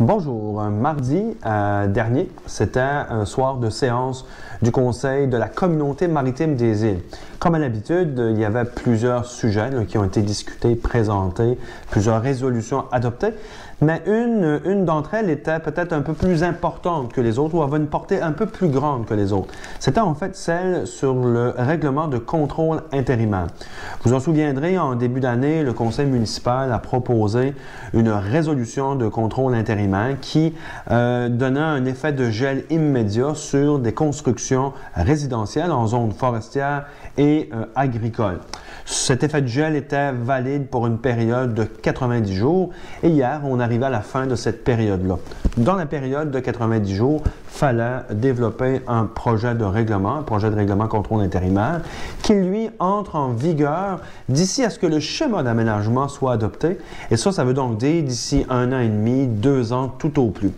Bonjour. Mardi dernier, c'était un soir de séance du Conseil de la Communauté maritime des îles. Comme à l'habitude, il y avait plusieurs sujets qui ont été discutés, présentés, plusieurs résolutions adoptées, mais une d'entre elles était peut-être un peu plus importante que les autres ou avait une portée un peu plus grande que les autres. C'était en fait celle sur le règlement de contrôle intérimaire. Vous en souviendrez, en début d'année, le Conseil municipal a proposé une résolution de contrôle intérimaire qui donnait un effet de gel immédiat sur des constructions résidentielles en zone forestière et agricole. Cet effet de gel était valide pour une période de 90 jours et hier, on arrivait à la fin de cette période-là. Dans la période de 90 jours, il fallait développer un projet de règlement contrôle intérimaire, qui lui entre en vigueur d'ici à ce que le schéma d'aménagement soit adopté. Et ça veut donc dire d'ici 1 an et demi, 2 ans tout au plus.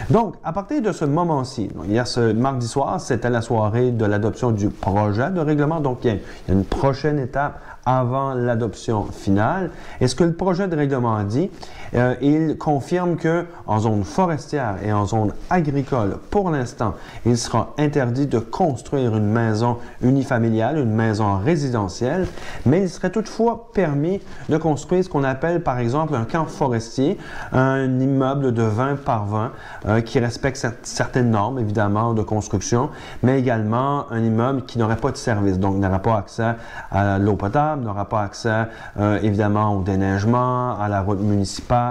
Donc, à partir de ce moment-ci, hier, ce mardi soir, c'était la soirée de l'adoption du projet de règlement. Donc, il y a une prochaine étape avant l'adoption finale. Et ce que le projet de règlement dit, il confirme que en zone forestière et en zone agricole, pour l'instant, il sera interdit de construire une maison unifamiliale, une maison résidentielle, mais il serait toutefois permis de construire ce qu'on appelle par exemple un camp forestier, un immeuble de 20 par 20 qui respecte certaines normes évidemment de construction, mais également un immeuble qui n'aurait pas de service, donc n'aurait pas accès à l'eau potable, n'aura pas accès évidemment au déneigement, à la route municipale,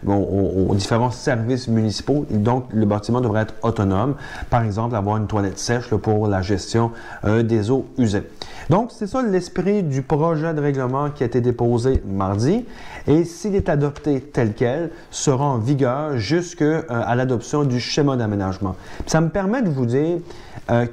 aux différents services municipaux. Donc, le bâtiment devrait être autonome. Par exemple, avoir une toilette sèche pour la gestion des eaux usées. Donc, c'est ça l'esprit du projet de règlement qui a été déposé mardi et s'il est adopté tel quel, sera en vigueur jusqu'à l'adoption du schéma d'aménagement. Ça me permet de vous dire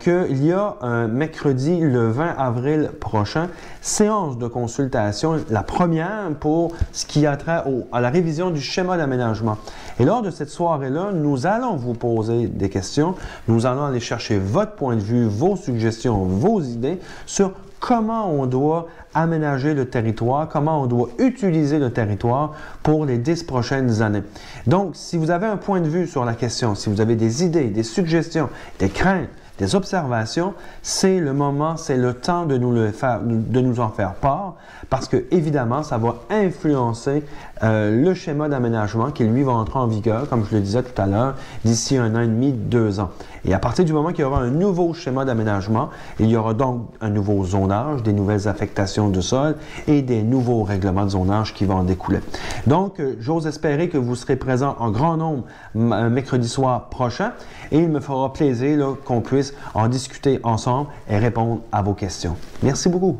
qu'il y a mercredi le 20 avril prochain, séance de consultation, la première pour ce qui a trait à la révision du schéma d'aménagement. Et lors de cette soirée-là, nous allons vous poser des questions, nous allons aller chercher votre point de vue, vos suggestions, vos idées sur comment on doit aménager le territoire, comment on doit utiliser le territoire pour les 10 prochaines années. Donc, si vous avez un point de vue sur la question, si vous avez des idées, des suggestions, des craintes, des observations, c'est le moment, c'est le temps de nous en faire part parce que, évidemment, ça va influencer le schéma d'aménagement qui, lui, va entrer en vigueur, comme je le disais tout à l'heure, d'ici 1 an et demi, 2 ans. Et à partir du moment qu'il y aura un nouveau schéma d'aménagement, il y aura donc un nouveau zonage, des nouvelles affectations de sol et des nouveaux règlements de zonage qui vont en découler. Donc, j'ose espérer que vous serez présents en grand nombre mercredi soir prochain et il me fera plaisir qu'on puisse en discuter ensemble et répondre à vos questions. Merci beaucoup.